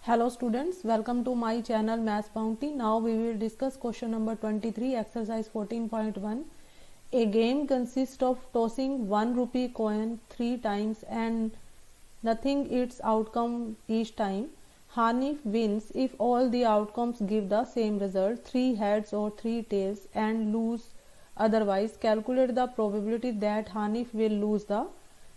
Hello students, welcome to my channel Maths Bounty. Now we will discuss question number 23, exercise 14.1. A game consists of tossing 1 rupee coin 3 times and nothing its outcome each time. Hanif wins if all the outcomes give the same result, 3 heads or 3 tails, and lose otherwise. Calculate the probability that Hanif will lose the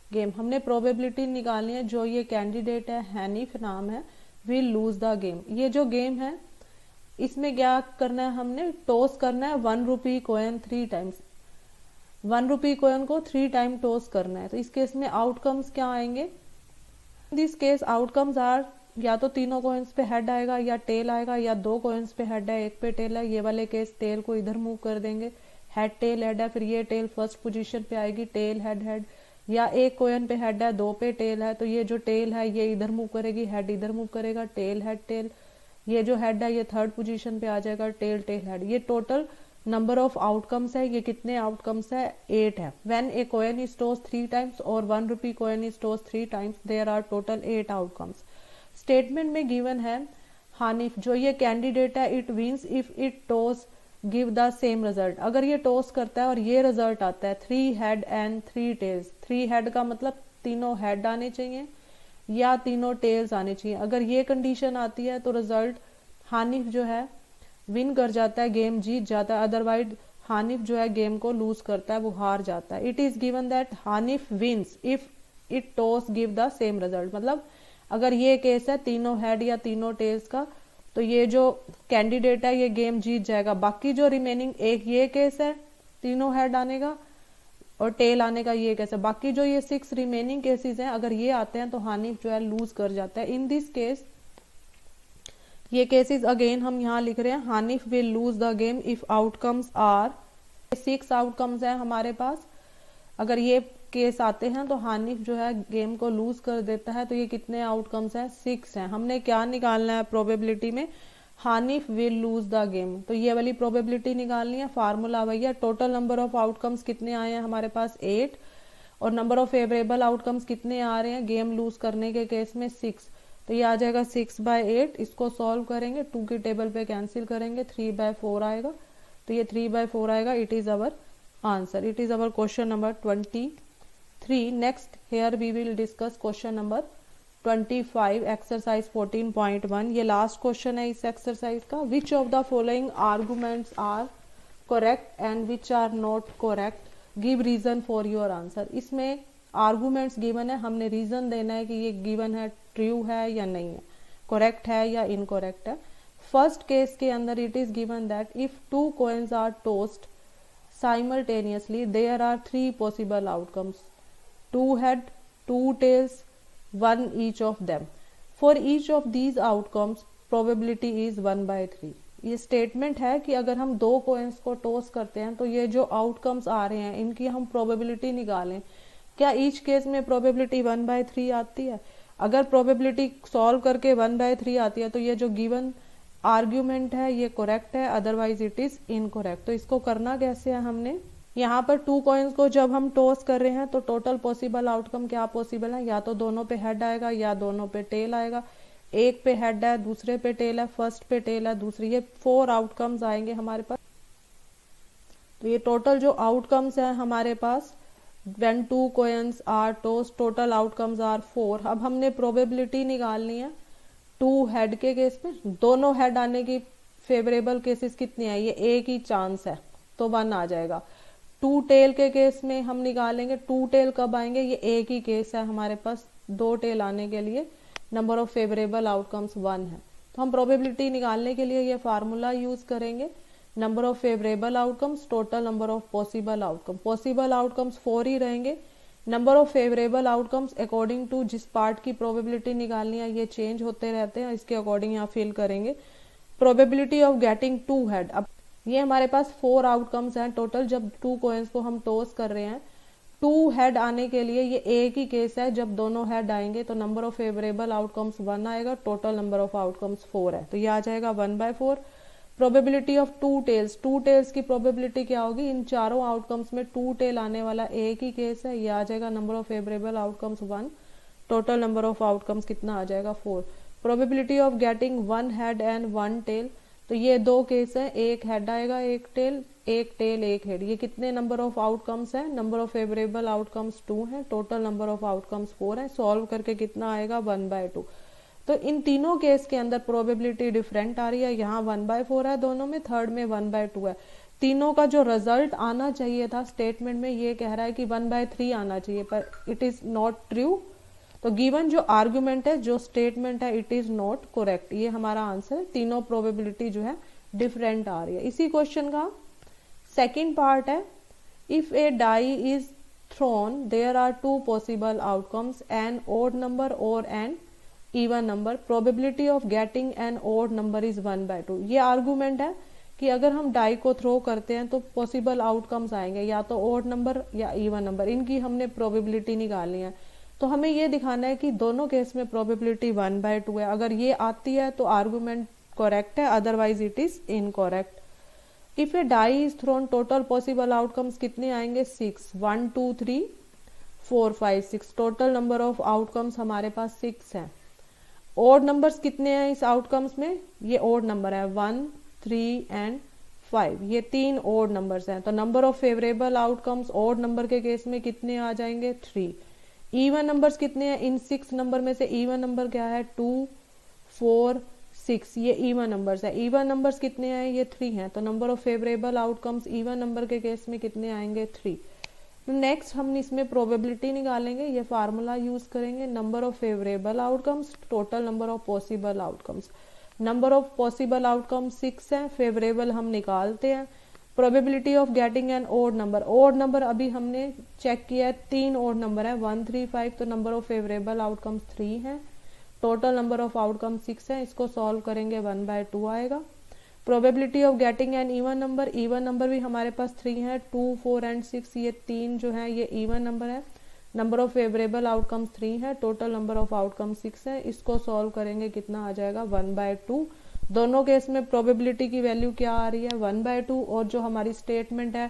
game. हमने probability निकालनी है. जो ये candidate है, हैनिफ नाम है, will lose the game. ये जो गेम है इसमें क्या करना है, हमने टॉस करना है 1 rupee coin 3 times. 1 rupee coin को 3 टाइम टॉस करना है. तो इस केस में आउटकम्स क्या आएंगे? दिस केस आउटकम्स आर या तो तीनों कॉइन्स पे हेड आएगा या टेल आएगा, या 2 कॉइन्स पे हेड है 1 पे टेल है. ये वाले केस टेल को इधर मूव कर देंगे, हेड टेल हेड है, फिर ये टेल फर्स्ट पोजीशन पे आएगी, टेल हेड हेड. या 1 कॉइन पे हेड है 2 पे टेल है, तो ये जो टेल है ये इधर मूव करेगी, हेड इधर मूव करेगा, टेल हेड टेल. ये जो हेड है ये थर्ड पोजीशन पे आ जाएगा, टेल टेल हेड. ये टोटल नंबर ऑफ आउटकम्स है. ये कितने आउटकम्स है? 8 है. When a coin is toss 3 times और 1 rupee coin is toss 3 times, there are total 8 outcomes. Statement में गिवन है हानिफ जो ये कैंडिडेट है, it wins if it toss give the same result. अगर ये टॉस करता है और ये रिजल्ट आता है 3 हेड एंड 3 टेल्स. 3 हेड का मतलब तीनों हेड आने चाहिए या तीनों टेल्स आने चाहिए. अगर ये कंडीशन आती है तो रिजल्ट हानिफ जो है विन कर जाता है, गेम जीत जाता है. अदरवाइज हानिफ जो है गेम को लूज करता है, वो हार जाता है. It is given that Hanif wins if it toss give the same result. मतलब अगर ये केस है तीनों हेड या तीनों टेल्स का, तो ये जो कैंडिडेट है ये गेम जीत जाएगा. बाकी जो रिमेनिंग एक ये केस है तीनों हेड आने का और टेल आने का, ये केस है. बाकी जो ये 6 रिमेनिंग केसेस हैं, अगर ये आते हैं तो हानिफ जो है लूज कर जाता है. इन दिस केस ये केसेस अगेन हम यहाँ लिख रहे हैं, Hanif will lose the game if outcomes are. 6 outcomes है हमारे पास. अगर ये केस आते हैं तो हानिफ जो है गेम को लूज कर देता है. तो ये कितने आउटकम्स हैं? 6 हैं. हमने क्या निकालना है प्रोबेबिलिटी में? Hanif will lose the game. तो ये वाली प्रोबेबिलिटी निकालनी है. फार्मूला भैया टोटल नंबर ऑफ आउटकम्स कितने आए हैं हमारे पास? 8. और नंबर ऑफ फेवरेबल आउटकम्स कितने आ रहे हैं गेम लूज करने के केस में? 6. तो ये आ जाएगा 6/8. इसको सॉल्व करेंगे, 2 की टेबल पे कैंसिल करेंगे, 3/4 आएगा. तो ये 3/4 आएगा. It is our answer. It is our question number 23. Next here we will discuss question number 25, exercise 14.1. ये लास्ट क्वेश्चन है इस एक्सरसाइज का. Which of the following arguments are correct and which are not correct, give reason for your answer. इसमें arguments given है, हमने reason देना है कि ये गिवन है ट्रू है या नहीं है, करेक्ट है या इनकरेक्ट है. फर्स्ट केस के अंदर it is given that if 2 coins are tossed simultaneously there are 3 possible outcomes, 2 head, 2 tails, 1 each of them. For each of these outcomes probability is 1/3. ये स्टेटमेंट है कि अगर हम 2 कॉइन्स को टॉस करते हैं तो ये जो आउटकम्स आ रहे हैं इनकी हम प्रोबेबिलिटी निकालें. क्या ईच केस में प्रोबेबिलिटी 1/3 आती है? अगर प्रोबेबिलिटी सॉल्व करके 1/3 आती है तो ये जो गिवन आर्ग्यूमेंट है ये करेक्ट है, अदरवाइज इट इज इनकरेक्ट. तो इसको करना कैसे है, हमने यहाँ पर 2 कॉइन्स को जब हम टॉस कर रहे हैं तो टोटल पॉसिबल आउटकम क्या पॉसिबल है? या तो दोनों पे हेड आएगा या दोनों पे टेल आएगा. एक पे हेड है, दूसरे पे टेल है, फर्स्ट पे टेल है, दूसरी. ये 4 आउटकम्स आएंगे हमारे पास. तो ये टोटल जो आउटकम्स है हमारे पास when 2 coins are toss, total outcomes are 4. अब हमने प्रोबेबिलिटी निकालनी है 2 हेड के केस में. दोनों हेड आने की फेवरेबल केसेस कितनी है? ये एक ही चांस है तो 1 आ जाएगा. 2 टेल के केस में हम निकालेंगे. 2 टेल कब आएंगे? ये एक ही केस है हमारे पास. 2 टेल आने के लिए नंबर ऑफ फेवरेबल आउटकम्स 1 है. तो हम प्रोबेबिलिटी निकालने के लिए ये फार्मूला यूज करेंगे. Number of favourable outcomes total number of possible outcome. Possible outcomes 4 ही रहेंगे. Number of favourable outcomes according to जिस पार्ट की प्रोबेबिलिटी निकालनी है ये चेंज होते रहते हैं, इसके अकॉर्डिंग यहाँ फिल करेंगे. Probability of getting 2 head. अब ये हमारे पास 4 आउटकम्स हैं टोटल. जब 2 कॉइन्स को हम टॉस कर रहे हैं, 2 हेड आने के लिए ये एक ही केस है. जब दोनों हेड आएंगे तो नंबर ऑफ फेवरेबल आउटकम्स 1 आएगा, टोटल नंबर ऑफ आउटकम्स 4 है. तो ये आ जाएगा 1/4. Probability of 2 tails. 2 टेल्स की प्रोबेबिलिटी क्या होगी? इन चारों आउटकम्स में 2 टेल आने वाला एक ही केस है. ये आ जाएगा number of favourable outcomes 1, total number of outcomes कितना आ जाएगा? 4. Probability of getting one head and one tail, तो ये दो केस है, एक हेड आएगा एक टेल एक हेड। ये कितने नंबर ऑफ आउटकम्स है, नंबर ऑफ फेवरेबल आउटकम्स 2 है, टोटल नंबर ऑफ आउटकम्स 4 है। सॉल्व करके कितना आएगा 1/2। तो इन तीनों केस के अंदर प्रोबेबिलिटी डिफरेंट आ रही है, यहाँ 1/4 है दोनों में, थर्ड में 1/2 है। तीनों का जो रिजल्ट आना चाहिए था स्टेटमेंट में ये कह रहा है कि 1/3 आना चाहिए, पर इट इज नॉट ट्रू। तो गिवन जो आर्गुमेंट है, जो स्टेटमेंट है, इट इज नॉट करेक्ट। ये हमारा आंसर है, तीनों प्रोबेबिलिटी जो है डिफरेंट आ रही है। इसी क्वेश्चन का सेकेंड पार्ट है, if a die is thrown there are 2 possible outcomes, an odd number और an even number, probability of getting an odd number is 1/2। ये आर्गुमेंट है कि अगर हम डाई को थ्रो करते हैं तो पॉसिबल आउटकम्स आएंगे, या तो ओड नंबर या इवन नंबर, इनकी हमने प्रोबेबिलिटी निकालनी है। तो हमें ये दिखाना है कि दोनों केस में प्रोबेबिलिटी 1/2 है। अगर ये आती है तो आर्गुमेंट करेक्ट है, otherwise it is incorrect. If a die is thrown, total possible outcomes कितने आएंगे 6, 1 2 3 4 5 6, टोटल नंबर ऑफ आउटकम्स हमारे पास 6 है। ओड नंबर्स कितने हैं इस आउटकम्स में, ये ओड नंबर है 1 3 एंड 5, ये 3 ओड नंबर्स हैं। तो number of favourable outcomes odd number के केस में कितने आ जाएंगे 3। इवन नंबर्स कितने हैं, इन 6 नंबर में से इवन नंबर क्या है 2 4 6, ये इवन नंबर्स है। इवन नंबर्स कितने हैं, ये 3 हैं। तो number of favourable outcomes even number के केस में कितने आएंगे 3। नेक्स्ट हम इसमें प्रोबेबिलिटी निकालेंगे, ये फार्मूला यूज करेंगे, number of favourable outcomes total number of possible outcomes. Number of possible outcomes 6 है, फेवरेबल हम निकालते हैं। Probability of getting an odd number, odd number अभी हमने चेक किया है 3 ओड नंबर है 1 3 5, तो नंबर ऑफ फेवरेबल आउटकम्स 3 है, टोटल नंबर ऑफ आउटकम 6 है। इसको सॉल्व करेंगे 1/2 आएगा। Probability of getting N even number भी हमारे पास 3 है, 2 4 एंड 6, ये 3 जो है ये इवन नंबर है। नंबर ऑफ फेवरेबल आउटकम्स 3 है, टोटल नंबर ऑफ आउटकम 6 है। इसको सॉल्व करेंगे कितना आ जाएगा 1/2। दोनों केस में प्रोबेबिलिटी की वैल्यू क्या आ रही है 1/2, और जो हमारी स्टेटमेंट है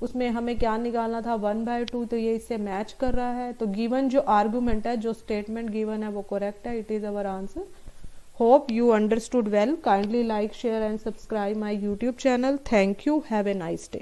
उसमें हमें क्या निकालना था 1/2, तो ये इससे मैच कर रहा है। तो गिवन जो आर्गुमेंट है, जो स्टेटमेंट गिवन है वो करेक्ट है, it is our answer. Hope you understood well. Kindly like, share and subscribe my YouTube channel. Thank you. Have a nice day.